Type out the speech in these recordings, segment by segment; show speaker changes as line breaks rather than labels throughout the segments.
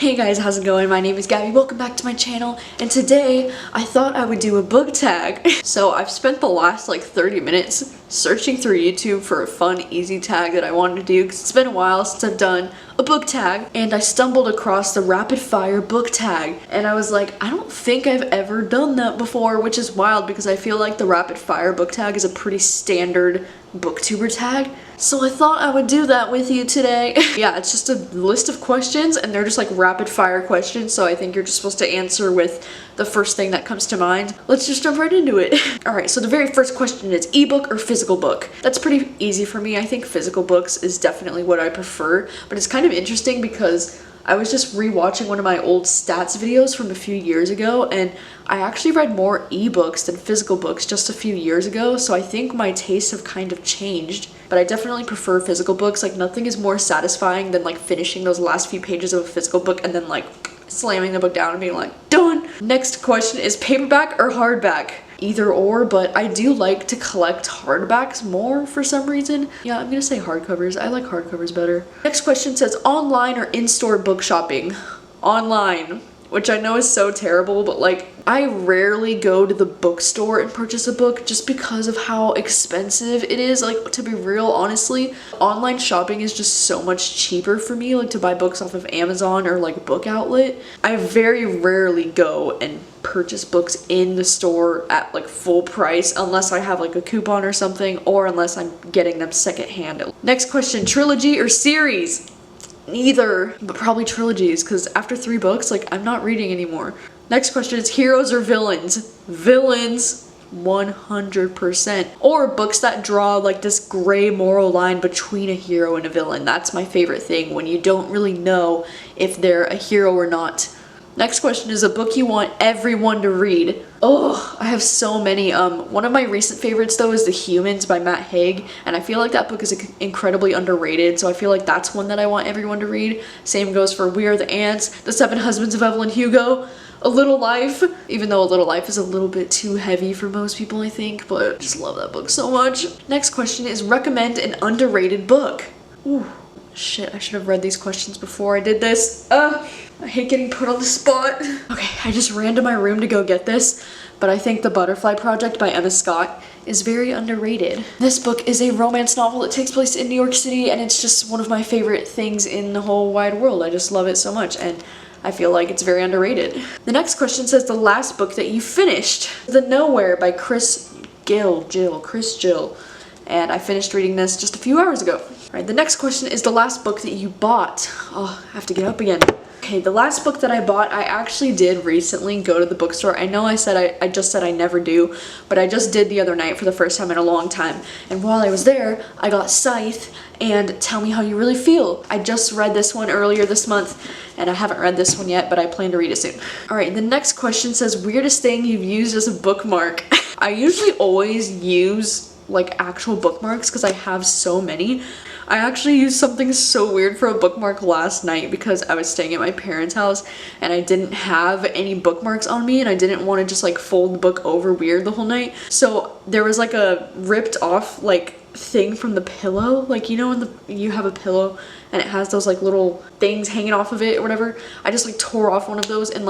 Hey guys, how's it going? My name is Gabby, welcome back to my channel, and today I thought I would do a book tag. So I've spent the last 30 minutes searching through YouTube for a fun, easy tag that I wanted to do because it's been a while since I've done a book tag, and I stumbled across the rapid fire book tag, and I was like, I don't think I've ever done that before, which is wild because I feel like the rapid fire book tag is a pretty standard booktuber tag. So I thought I would do that with you today. Yeah, it's just a list of questions and they're just rapid fire questions, so I think you're just supposed to answer with the first thing that comes to mind. Let's just jump right into it. Alright, so the very first question is ebook or physical book? That's pretty easy for me. I think physical books is definitely what I prefer, but it's kind of interesting because I was just rewatching one of my old stats videos from a few years ago, and I actually read more ebooks than physical books just a few years ago, so I think my tastes have kind of changed. But I definitely prefer physical books. Nothing is more satisfying than finishing those last few pages of a physical book and then slamming the book down and being done. Next question is paperback or hardback? Either or, but I do like to collect hardbacks more for some reason. Yeah, I'm gonna say hardcovers. I like hardcovers better. Next question says online or in-store book shopping? Online. Which I know is so terrible, but I rarely go to the bookstore and purchase a book just because of how expensive it is. To be real, honestly, online shopping is just so much cheaper for me, to buy books off of Amazon or Book Outlet. I very rarely go and purchase books in the store at full price unless I have a coupon or something, or unless I'm getting them secondhand. Next question, trilogy or series? Neither, but probably trilogies, because after 3 books, I'm not reading anymore. Next question is heroes or villains? Villains, 100%. Or books that draw this gray moral line between a hero and a villain. That's my favorite thing, when you don't really know if they're a hero or not. Next question is a book you want everyone to read. Oh, I have so many. One of my recent favorites though is The Humans by Matt Haig, and I feel like that book is incredibly underrated, so I feel like that's one that I want everyone to read. Same goes for We Are the Ants, The 7 Husbands of Evelyn Hugo, A Little Life, even though A Little Life is a little bit too heavy for most people, I think, but I just love that book so much. Next question is recommend an underrated book. Ooh, shit, I should have read these questions before I did this. I hate getting put on the spot. Okay, I just ran to my room to go get this, but I think The Butterfly Project by Emma Scott is very underrated. This book is a romance novel that takes place in New York City, and it's just one of my favorite things in the whole wide world. I just love it so much, and I feel like it's very underrated. The next question says the last book that you finished. The Nowhere by Chris Gill, and I finished reading this just a few hours ago. All right, the next question is the last book that you bought. Oh, I have to get up again. Okay, the last book that I bought, I actually did recently go to the bookstore. I know I just said I never do, but I just did the other night for the first time in a long time. And while I was there, I got Scythe and Tell Me How You Really Feel. I just read this one earlier this month, and I haven't read this one yet, but I plan to read it soon. All right, the next question says weirdest thing you've used as a bookmark. I usually always use actual bookmarks because I have so many. I actually used something so weird for a bookmark last night because I was staying at my parents' house and I didn't have any bookmarks on me, and I didn't want to just fold the book over weird the whole night. So there was a ripped off thing from the pillow, you know when you have a pillow and it has those little things hanging off of it or whatever. I just tore off one of those and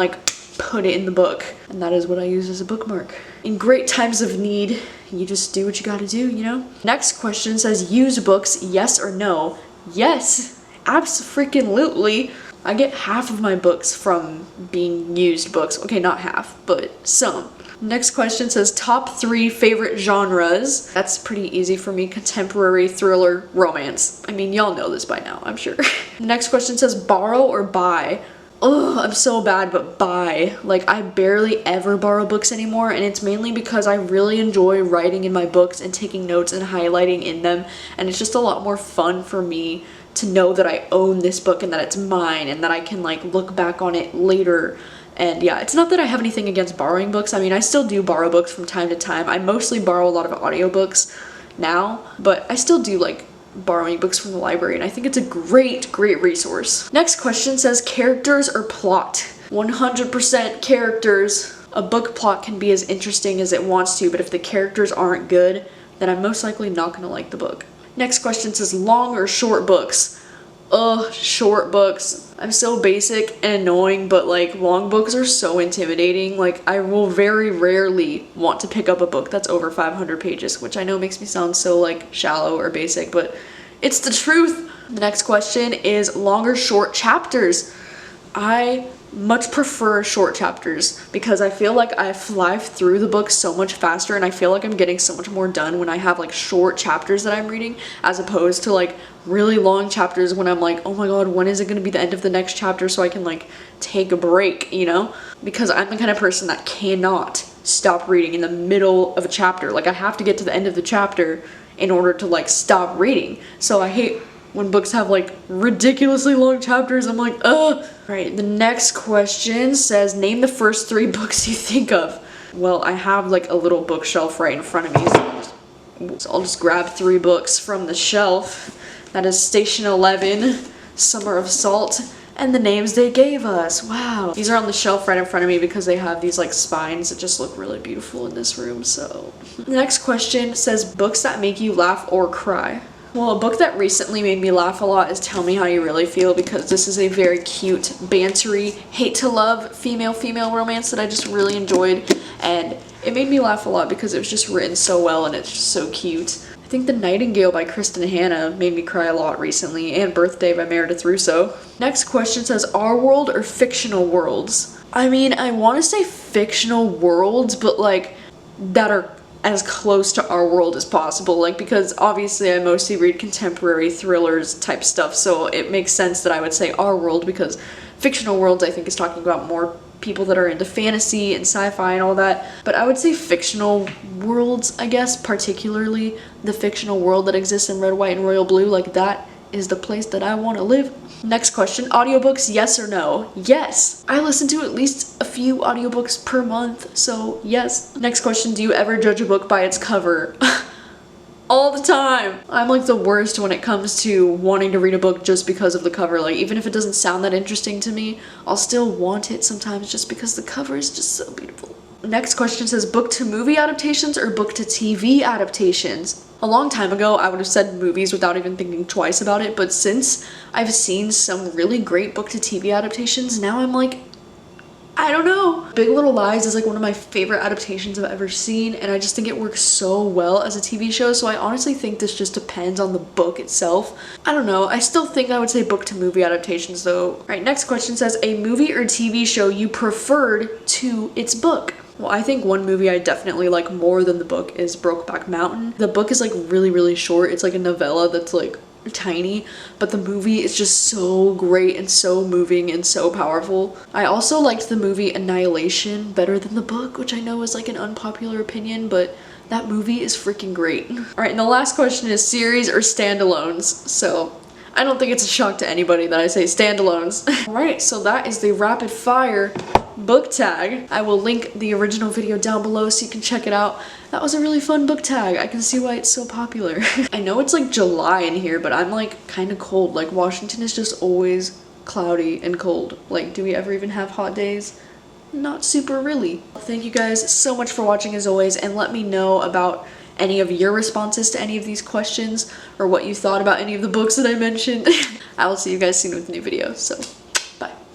put it in the book, and that is what I use as a bookmark. In great times of need, you just do what you gotta do, you know? Next question says used books, yes or no? Yes, abso-freaking-lutely. I get half of my books from being used books. Okay, not half, but some. Next question says top 3 favorite genres. That's pretty easy for me. Contemporary, thriller, romance. I mean, y'all know this by now, I'm sure. Next question says borrow or buy. Ugh, I'm so bad, but buy. I barely ever borrow books anymore, and it's mainly because I really enjoy writing in my books and taking notes and highlighting in them, and it's just a lot more fun for me to know that I own this book and that it's mine and that I can look back on it later. And yeah, it's not that I have anything against borrowing books. I mean, I still do borrow books from time to time. I mostly borrow a lot of audiobooks now, but I still do borrowing books from the library, and I think it's a great resource. Next question says characters or plot? 100% characters. A book plot can be as interesting as it wants to, but if the characters aren't good, then I'm most likely not gonna like the book. Next question says long or short books? Short books. I'm so basic and annoying, but like long books are so intimidating. Like I will very rarely want to pick up a book that's over 500 pages, which I know makes me sound so like shallow or basic, but it's the truth. The next question is long or short chapters. I much prefer short chapters because I feel like I fly through the book so much faster, and I feel like I'm getting so much more done when I have like short chapters that I'm reading, as opposed to like really long chapters when I'm like, oh my god, when is it going to be the end of the next chapter so I can like take a break, you know? Because I'm the kind of person that cannot stop reading in the middle of a chapter. Like I have to get to the end of the chapter in order to like stop reading. So I hate when books have like ridiculously long chapters. I'm like, ugh. Right, the next question says, name the first 3 books you think of. Well, I have like a little bookshelf right in front of me, so I'll just grab 3 books from the shelf. That is Station 11, Summer of Salt, and The Names They Gave Us. Wow. These are on the shelf right in front of me because they have these like spines that just look really beautiful in this room, so. The next question says, books that make you laugh or cry. Well, a book that recently made me laugh a lot is Tell Me How You Really Feel, because this is a very cute, bantery, hate-to-love female-female romance that I just really enjoyed, and it made me laugh a lot because it was just written so well and it's just so cute. I think The Nightingale by Kristen Hanna made me cry a lot recently, and Birthday by Meredith Russo. Next question says, our world or fictional worlds? I mean, I want to say fictional worlds, but like, that are as close to our world as possible, like, because obviously I mostly read contemporary thrillers type stuff, so it makes sense that I would say our world, because fictional worlds I think is talking about more people that are into fantasy and sci-fi and all that. But I would say fictional worlds, I guess, particularly the fictional world that exists in Red, White, and Royal Blue, like that is the place that I want to live. Next question, audiobooks, yes or no? Yes. I listen to at least a few audiobooks per month, so yes. Next question, do you ever judge a book by its cover? All the time. I'm like the worst when it comes to wanting to read a book just because of the cover. Like even if it doesn't sound that interesting to me, I'll still want it sometimes just because the cover is just so beautiful. Next question says, book to movie adaptations or book to TV adaptations? A long time ago, I would have said movies without even thinking twice about it, but since I've seen some really great book to TV adaptations, now I'm like, I don't know. Big Little Lies is like one of my favorite adaptations I've ever seen, and I just think it works so well as a TV show, so I honestly think this just depends on the book itself. I don't know. I still think I would say book to movie adaptations though. All right, next question says, a movie or TV show you preferred to its book? Well, I think one movie I definitely like more than the book is Brokeback Mountain. The book is like really short. It's like a novella that's like tiny, but the movie is just so great and so moving and so powerful. I also liked the movie Annihilation better than the book, which I know is like an unpopular opinion, but that movie is freaking great. All right, and the last question is series or standalones. So I don't think it's a shock to anybody that I say standalones. All right, so that is the rapid fire book tag. I will link the original video down below so you can check it out. That was a really fun book tag. I can see why it's so popular. I know it's like July in here, but I'm like kind of cold. Like Washington is just always cloudy and cold. Like, do we ever even have hot days? Not super really. Thank you guys so much for watching as always, and let me know about any of your responses to any of these questions or what you thought about any of the books that I mentioned. I will see you guys soon with a new video, so